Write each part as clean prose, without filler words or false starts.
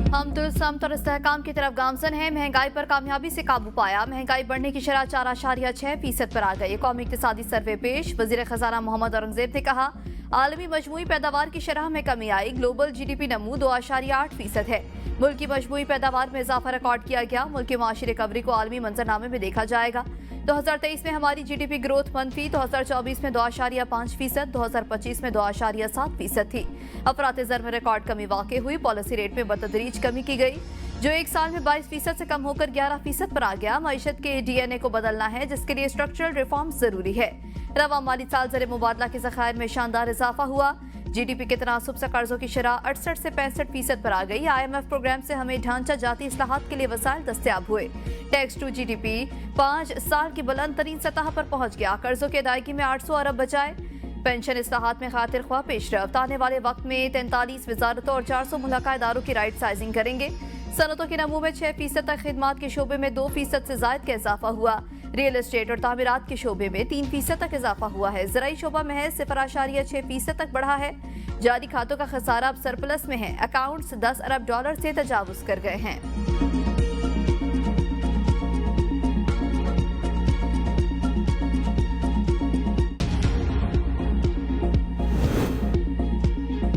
हम दुरुस्त और इस्तेहकाम की तरफ गामजन है। महंगाई पर कामयाबी से काबू पाया। महंगाई बढ़ने की शरह 4.6% पर आ गई। कौमी इक्तिसादी सर्वे पेश। वजीर खजाना मोहम्मद औरंगजेब ने कहा, आलमी मजमूई पैदावार की शरह में कमी आई। ग्लोबल GDP नमू 2.8% है। मुल्क की मजमूई पैदावार में इजाफा रिकॉर्ड किया गया। मुल्क की माशी रिकवरी को आलमी मंजरनामे में देखा जाएगा। 2023 में हमारी GDP ग्रोथ मनफी 2024 में 2.5%, 2025 में 2.7% थी। अफरात ज़र में रिकॉर्ड कमी वाक़ई हुई। पॉलिसी रेट में बतदरीज कमी की गई, जो एक साल में 22% से कम होकर 11% पर आ गया। मईशत के DNA को बदलना है, जिसके लिए स्ट्रक्चरल रिफॉर्म्स जरूरी है। रवा माली साल ज़र मुबादला के ज़खायर में शानदार इजाफा हुआ। GDP के तनासुब से कर्जों की शरह 68 से 65% पर आ गई। IMF प्रोग्राम से हमें ढांचा जाती इस्लाहात के लिए वसाइल दस्तयाब हुए। टैक्स टू GDP 5 साल की बुलंद तरीन सतह पर पहुंच गया। कर्जों की अदायगी में 800 अरब बचाए। पेंशन इस्लाहात में खातिर ख्वाह पेशरफ्त। आने वाले वक्त में 43 वजारतों और 400 मुल्का इदारों की राइट साइजिंग करेंगे। सनतों के नमू में 6% तक, खिदमात के शोबे में 2% से जायद का इजाफा हुआ। रियल एस्टेट और तामीरात के शोबे में 3% तक इजाफा हुआ है। ज़राई शोबा महज 0.6% तक बढ़ा है। जारी खातों का खसारा अब सरप्लस में है। अकाउंट्स $10 अरब से तजावुज कर गए हैं।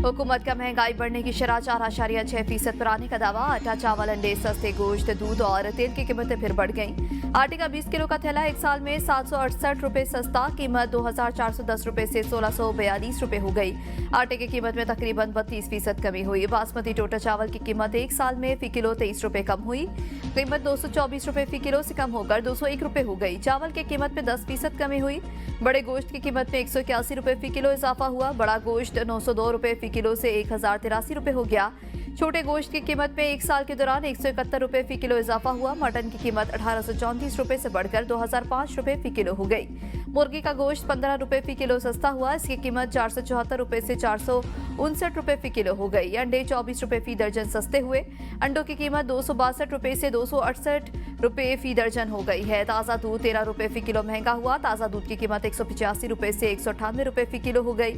हुकूमत का महंगाई बढ़ने की शरह 4.6% पर आने का दावा। आटा, चावल, अंडे, सस्ते गोश्त, दूध और तेल की कीमतें फिर बढ़ गईं। आटे का 20 किलो का थैला एक साल में 768 रुपए सस्ता। कीमत 2,410 रुपए से 1,642 रुपए हो गई। आटे की कीमत में तकरीबन 32% कमी हुई। बासमती टोटा चावल की कीमत एक साल में फी किलो 23 रुपए कम हुई। कीमत 224 रुपए फी किलो से कम होकर 201 रुपए हो गई। चावल की कीमत में 10% कमी हुई। बड़े गोश्त की कीमत में 181 रुपए फी किलो इजाफा हुआ। बड़ा गोश्त 902 रुपए फी किलो से 1083 रुपए हो गया। छोटे गोश्त की कीमत में एक साल के दौरान 171 रुपए फी किलो इजाफा हुआ। मटन की कीमत 1834 रुपए से बढ़कर 2005 रुपए फी किलो हो गई। मुर्गी का गोश्त 15 रुपए फी किलो सस्ता हुआ। इसकी कीमत 474 रुपए से 459 रुपए फी किलो हो गई। अंडे 24 रुपए फी दर्जन सस्ते हुए। अंडों की कीमत 262 रुपए से 268 रुपए फी दर्जन हो गई है। ताज़ा दूध 13 रुपए फी किलो महंगा हुआ। ताज़ा दूध की कीमत 185 रुपए से 198 रुपए फी किलो हो गई।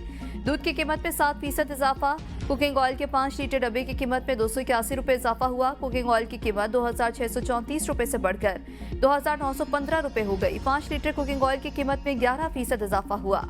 दूध की कीमत में 7% इजाफा। कुकिंग ऑयल के 5 लीटर डब्बे की कीमत में 281 रुपए इजाफा हुआ। कुकिंग ऑयल की कीमत 2,634 रुपए से बढ़कर 2,915 रुपए हो गई। 5 लीटर कुकिंग ऑयल की कीमत में 11% इजाफा हुआ।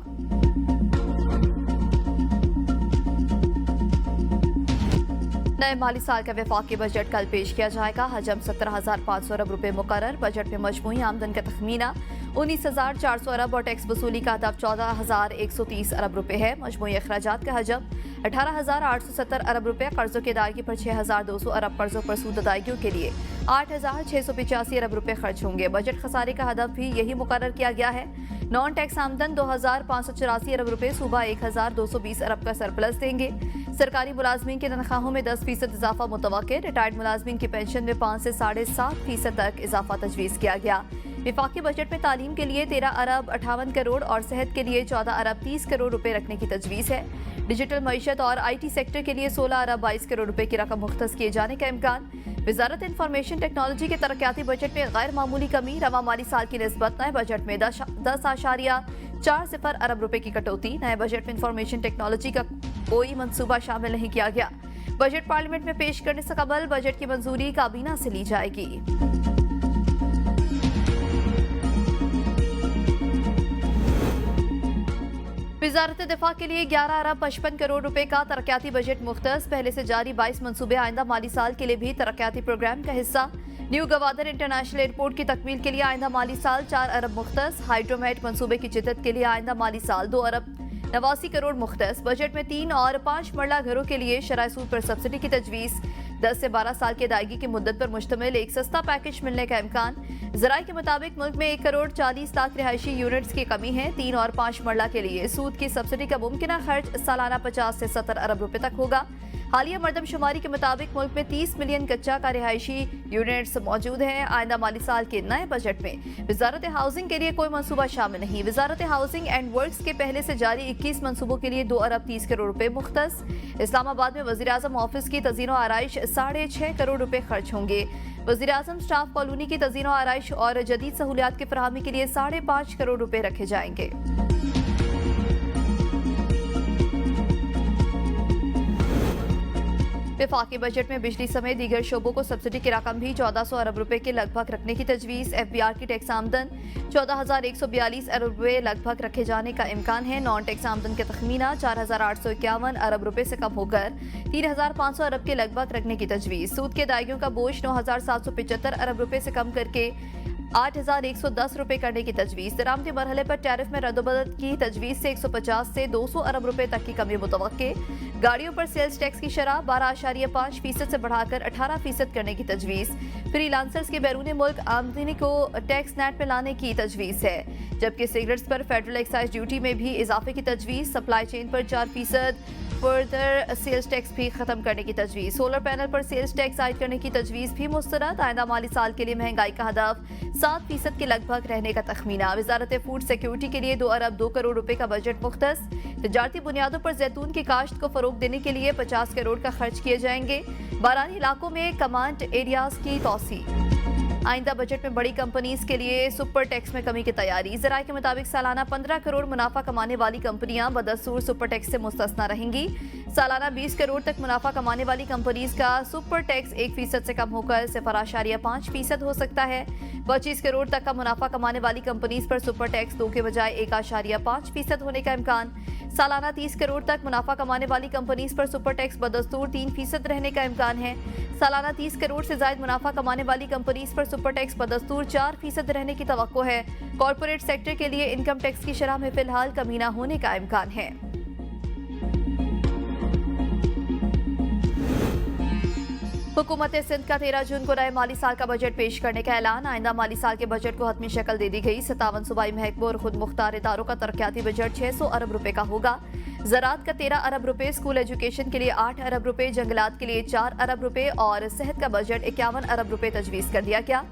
नए माली साल का वफाकी बजट कल पेश किया जाएगा। हजम 17,500 अरब रुपए मुकर्रर। बजट में मजमूई आमदन का तखमीना 19,400 अरब और टैक्स वसूली का हदफ 14,130 अरब रुपए है। मजमूई अखराजात का हजम 18,870 अरब रुपए। कर्जों की अदायगी पर 6,200 अरब कर्जों पर सूद अदायगियों के लिए 8,685 अरब रुपए खर्च होंगे। बजट खसारे का हदफ भी यही मुकर्रर किया गया है। नॉन टैक्स आमदन 2,584 अरब रुपए। सूबा 1,220 अरब का सरप्लस देंगे। सरकारी मुलाजमीन की तनख्वाहों में 10% इजाफा मुतवक्किर। रिटायर्ड मुलाजमीन की पेंशन में 5 से 7.5% तक इजाफा तजवीज़ किया गया। विफाकी बजट में तालीम के लिए 13 अरब 58 करोड़ और सेहत के लिए 14 अरब 30 करोड़ रुपए रखने की तजवीज़ है। डिजिटल मईशत और IT सेक्टर के लिए 16 अरब 22 करोड़ रुपए की रकम मुख्तस किए जाने का इम्कान। वजारत इंफॉर्मेशन टेक्नोलॉजी के तरक्याती बजट में गैर मामूली कमी। रवा माली साल की निस्बत नए बजट में 10.40 अरब रुपए की कटौती। नए बजट में इंफॉर्मेशन टेक्नोलॉजी का कोई मंसूबा शामिल नहीं किया गया। बजट पार्लियामेंट में पेश करने से कबल बजट की मंजूरी काबीना से ली जाएगी। वजारत दिफा के लिए 11 अरब 55 करोड़ रुपए का तरक्याती बजट मुख्तस। पहले से जारी 22 मंसूबे आइंदा माली साल के लिए भी तरक्याती प्रोग्राम का हिस्सा। न्यू गवादर इंटरनेशनल एयरपोर्ट की तकमील के लिए आइंदा माली साल 4 अरब मुख्तस। हाइड्रोमेट मंसूबे की जिद्दत के लिए आइंदा माली साल 2 अरब 89 करोड़ मुख्तस। बजट में 3 और 5 मरला घरों के लिए शरह सूद पर सब्सिडी की तजवीज़। 10 से 12 साल की अदायगी की मुद्दत पर मुश्तमिल एक सस्ता पैकेज मिलने का इम्कान। ज़राए के मुताबिक मुल्क में 1 करोड़ 40 लाख रिहायशी यूनिट्स की कमी है। 3 और 5 मरला के लिए सूद की सब्सिडी का मुमकिना खर्च सालाना 50 से 70 अरब रुपए तक होगा। हालिया मरदमशुमारी के मुताबिक मुल्क में 30 मिलियन कच्चा का रिहायशी यूनिट्स मौजूद हैं। आइंदा माली साल के नए बजट में वजारत हाउसिंग के लिए कोई मंसूबा शामिल नहीं। वजारत हाउसिंग एंड वर्क्स के पहले से जारी 21 मंसूबों के लिए 2 अरब 30 करोड़ रुपए मुख्तस। इस्लामाबाद में वज़ीर आज़म ऑफिस की तज़ीनो आराइश 6.5 करोड़ रुपए खर्च होंगे। वज़ीर आज़म स्टाफ कॉलोनी की तज़ीनो आराइश और जदीद सहूलियात की फराहमी के लिए 5.5 करोड़ रुपए रखे जाएंगे। वफाकी बजट में बिजली समेत दीगर शोबों को सब्सिडी की रकम भी 1400 अरब रुपए के लगभग रखने की तजवीज़। FBR की टैक्स आमदन 14,142 अरब रुपए लगभग रखे जाने का इम्कान है। नॉन टैक्स आमदन का तखमीना 4,851 अरब रुपए से कम होकर 3,500 अरब के लगभग रखने की तजवीज़। सूद के अदायगियों का बोझ 9,775 अरब रुपए से कम करके 8,110 रुपए करने की तजवीज़। दरामदी मरहले पर टैरिफ में रद्दोबदल की तजवीज़ से 150 से 200 अरब रुपए तक की कमी मुतवक्के। गाड़ियों पर सेल्स टैक्स की शरह 12.5% से बढ़ाकर 18% करने की तजवीज़। फ्रीलांसर्स के बैरून मुल्क आमदनी को टैक्स नेट में लाने की तजवीज़ है, जबकि सिगरेट्स पर फेडरल एक्साइज ड्यूटी में भी इजाफे की तजवीज़। सप्लाई चेन पर 4% फर्दर सेल्स टैक्स भी खत्म करने की तजवीज़। सोलर पैनल पर सेल्स टैक्स आयद करने की तजवीज़ भी मुस्तरद। आइंदा माली साल के लिए महंगाई का हदफ 7% के लगभग रहने का तखमीना। वजारत फूड सिक्योरिटी के लिए 2 अरब 2 करोड़ रुपए का बजट मुख्तस। तजारती बुनियादों पर जैतून की काश्त को फरोग देने के लिए 50 करोड़ का खर्च किए जाएंगे। बारानी इलाकों में कमांड एरियाज की तौसी। आइंदा बजट में बड़ी कंपनीज के लिए सुपर टैक्स में कमी की तैयारी। ज़राए के मुताबिक सालाना 15 करोड़ मुनाफा कमाने वाली कंपनियां बदस्तूर सुपर टैक्स से मुस्तस्ना रहेंगी। सालाना 20 करोड़ तक मुनाफा कमाने वाली कंपनीज का सुपर टैक्स 1% से कम होकर 0.5% हो सकता है। 25 करोड़ तक का मुनाफा कमाने वाली कंपनीज पर सुपर टैक्स 2 के बजाय 1.5% होने का इम्कान। सालाना 30 करोड़ तक मुनाफा कमाने वाली कंपनीज पर सुपर टैक्स बदस्तूर 3% रहने का इम्कान है। सालाना 30 करोड़ से ज्यादा मुनाफा कमाने वाली कंपनीज पर सुपर टैक्स बदस्तूर 4% रहने की तवक्को है। कॉर्पोरेट सेक्टर के लिए इनकम टैक्स की शरह में फिलहाल कमी न होने का इम्कान है। हुकूमत सिंध का 13 जून को नए माली साल का बजट पेश करने का ऐलान। आइंदा माली साल के बजट को हतमी शक्ल दे दी गई। 57 सूबाई महकमों और खुद मुख्तार इदारों का तरक्याती बजट 600 अरब रुपए का होगा। ज़राअत का 13 अरब रुपए, स्कूल एजुकेशन के लिए 8 अरब रुपए, जंगलात के लिए 4 अरब रुपए और सेहत का बजट 51 अरब रुपए तजवीज़ कर दिया गया।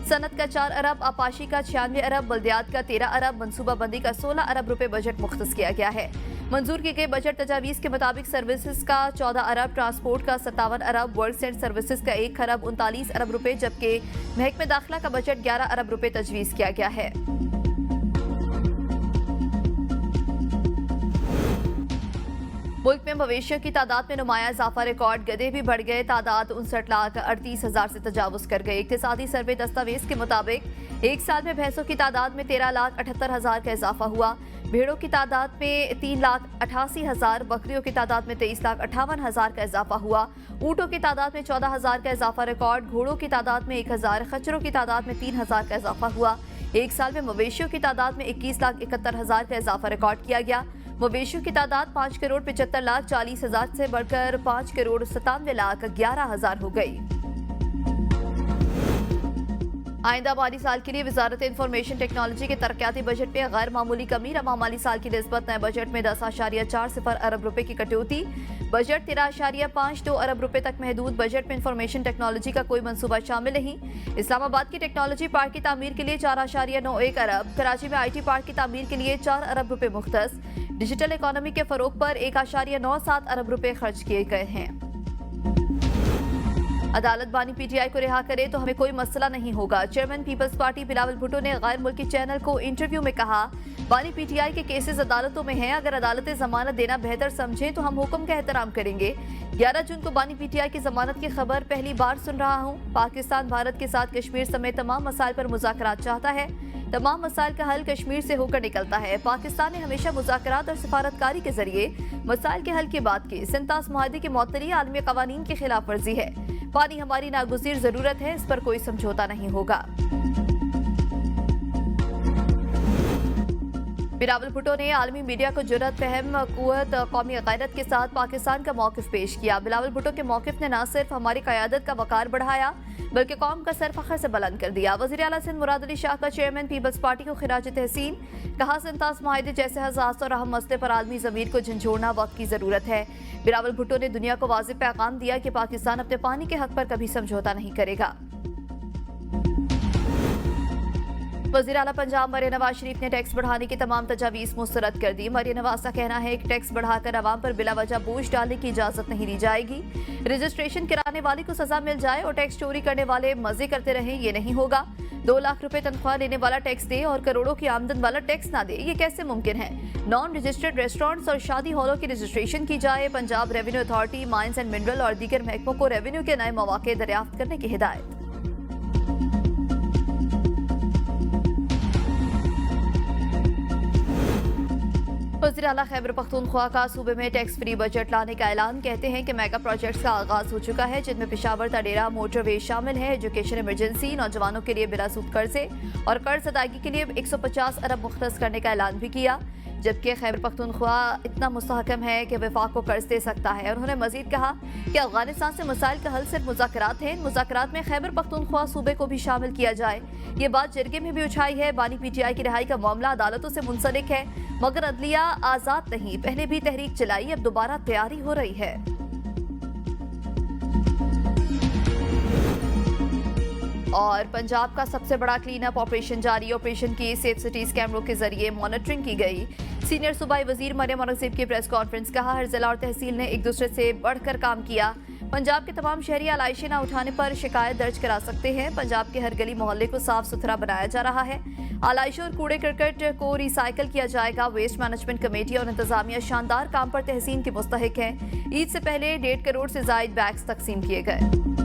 सनत का 4 अरब, आपाशी का 96 अरब, बल्दियात का 13 अरब, मनसूबाबंदी का 16 अरब रुपए बजट मुख्तस किया गया है। मंजूर किए गए बजट तजावीज़ के मुताबिक सर्विसेज का 14 अरब, ट्रांसपोर्ट का 57 अरब, वर्क्स एंड सर्विसेज का 1 खरब 39 अरब रुपए, जबकि महकमे दाखिला का बजट 11 अरब रुपए तजवीज़ किया गया है। मुल्क में मवेशियों की तादाद में नुमाया इजाफा, रिकॉर्ड गधे भी बढ़ गए। तादाद 59,38,000 से तजावुज कर गए। इक्तिसादी सर्वे दस्तावेज के मुताबिक एक साल में भैंसों की तादाद में 13,78,000 का इजाफा हुआ। भेड़ों की तादाद में 3,88,000, बकरियों की तादाद में 23,58,000 का इजाफा हुआ। ऊँटों की तादाद में 14,000 का इजाफा रिकॉर्ड। घोड़ों की तादाद में 1,000, खच्चरों की तादाद में 3,000 का इजाफा हुआ। एक साल में मवेशियों की तादाद में 21,71,000 का इजाफा रिकॉर्ड किया गया। मवेशियों की तादाद 5,75,40,000 से बढ़कर 5,97,11,000 हो गई। आइंदा माली साल के लिए वजारत इंफॉर्मेशन टेक्नोलॉजी के तरक्याती बजट में गैर मामूली कमी। रवा माली साल की निस्बत नए बजट में 10.40 अरब रुपए की कटौती। बजट 13.52 अरब रुपए तक महदूद। बजट में इंफॉर्मेशन टेक्नोलॉजी का कोई मंसूबा शामिल नहीं। इस्लामाबाद की टेक्नोलॉजी पार्क की तामीर के लिए 4.91 अरब, कराची में IT पार्क की तामीर के लिए 4 अरब रुपए मुख्तस। डिजिटल इकोनॉमी के फरोग पर 1.97 अरब रुपए खर्च किए गए हैं। अदालत बानी PTI को रिहा करे तो हमें कोई मसला नहीं होगा। Chairman Peoples Party Bilawal Bhutto ने गैर मुल्की चैनल को इंटरव्यू में कहा, बानी PTI के केसेस अदालतों में हैं। अगर अदालतें जमानत देना बेहतर समझें तो हम हुक्म का एहतराम करेंगे। 11 जून को बानी PTI की जमानत की खबर पहली बार सुन रहा हूँ। पाकिस्तान भारत के साथ कश्मीर समेत तमाम मसाइल पर मुज़ाकरात चाहता है। तमाम मसाइल का हल कश्मीर से होकर निकलता है। पाकिस्तान ने हमेशा मुज़ाकरात और सिफारतकारी के जरिए मसाइल के हल की बात की। सिंतास मुआहदे की मअतली आलमी कवानीन की खिलाफ वर्जी है। पानी हमारी नागुज़ीर जरूरत है, इस पर कोई समझौता नहीं होगा। बिलावल भुट्टो ने आलमी मीडिया को जुर्रत, फहम, कुव्वत, कौमी गैरत के साथ पाकिस्तान का मौक़िफ़ पेश किया। बिलावल भुट्टो के मौक़िफ़ ने न सिर्फ हमारी क़यादत का वक़ार बढ़ाया बल्कि कौम का सर फ़ख्र से बुलंद कर दिया। वज़ीर आला सिंध मुराद अली शाह का चेयरमैन पीपल्स पार्टी को खिराज तहसीन। कहा, सिंतास मुआहदे जैसे हसास और अहम मसले पर आलमी ज़मीर को झंझोड़ना वक्त की ज़रूरत है। बिलावल भुट्टो ने दुनिया को वाज़ेह पैगाम दिया कि पाकिस्तान अपने पानी के हक पर कभी समझौता नहीं करेगा। वज़ीर आला पंजाब मरियम नवाज शरीफ ने टैक्स बढ़ाने की तमाम तजावीज़ मुस्तरद कर दी। मरियम नवाज का कहना है कि टैक्स बढ़ाकर आवाम पर बिला वजह बोझ डालने की इजाज़त नहीं दी जाएगी। रजिस्ट्रेशन कराने वाले को सजा मिल जाए और टैक्स चोरी करने वाले मजे करते रहें, ये नहीं होगा। 2 लाख रुपए तनख्वाह लेने वाला टैक्स दे और करोड़ों की आमदन वाला टैक्स ना दे, ये कैसे मुमकिन है। नॉन रजिस्टर्ड रेस्टोरेंट्स और शादी हॉलों की रजिस्ट्रेशन की जाए। Punjab revenue authority, mines and mineral और दीगर महकमों को रेवेन्यू के नए मौके दरियाफ्त करने की हिदायत। वज़ीर आला खैबर पख्तूनख्वा का सूबे में टैक्स फ्री बजट लाने का ऐलान। कहते हैं कि मेगा प्रोजेक्ट्स का आगाज हो चुका है, जिनमें पेशावर तडेरा मोटरवे शामिल है। एजुकेशन इमरजेंसी, नौजवानों के लिए बिला सूद कर्जे और कर्ज अदायगी के लिए 150 अरब मुख्तस करने का ऐलान भी किया। जबकि खैबर पख्तूनख्वा इतना मुस्तहकम है कि वफाक को कर्ज दे सकता है। उन्होंने मजीद कहा कि अफगानिस्तान से मसाइल का हल सिर्फ मुज़ाकरात हैं। इन मुज़ाकरात में खैबर पख्तूनख्वा सूबे को भी शामिल किया जाए। ये बात जरगे में भी उछाई है। बानी PTI की रिहाई का मामला अदालतों से मुंसलिक है, मगर अदलिया आज़ाद नहीं। पहले भी तहरीक चलाई, अब दोबारा तैयारी हो रही है। और पंजाब का सबसे बड़ा क्लीन अप ऑपरेशन जारी। ऑपरेशन की सेफ सिटीज कैमरों के जरिए मॉनिटरिंग की गई। सीनियर सूबाई वजीर मरियम औरंगजेब की प्रेस कॉन्फ्रेंस। कहा, हर जिला और तहसील ने एक दूसरे से बढ़कर काम किया। पंजाब के तमाम शहरी आलाइशें न उठाने पर शिकायत दर्ज करा सकते हैं। पंजाब के हर गली मोहल्ले को साफ सुथरा बनाया जा रहा है। आलाइशों और कूड़े करकट को रिसाइकिल किया जाएगा। वेस्ट मैनेजमेंट कमेटी और इंतजामिया शानदार काम पर तहसीन के मुस्तहिक है। ईद से पहले 1.5 करोड़ से ज्यादा बैग्स तकसीम किए गए।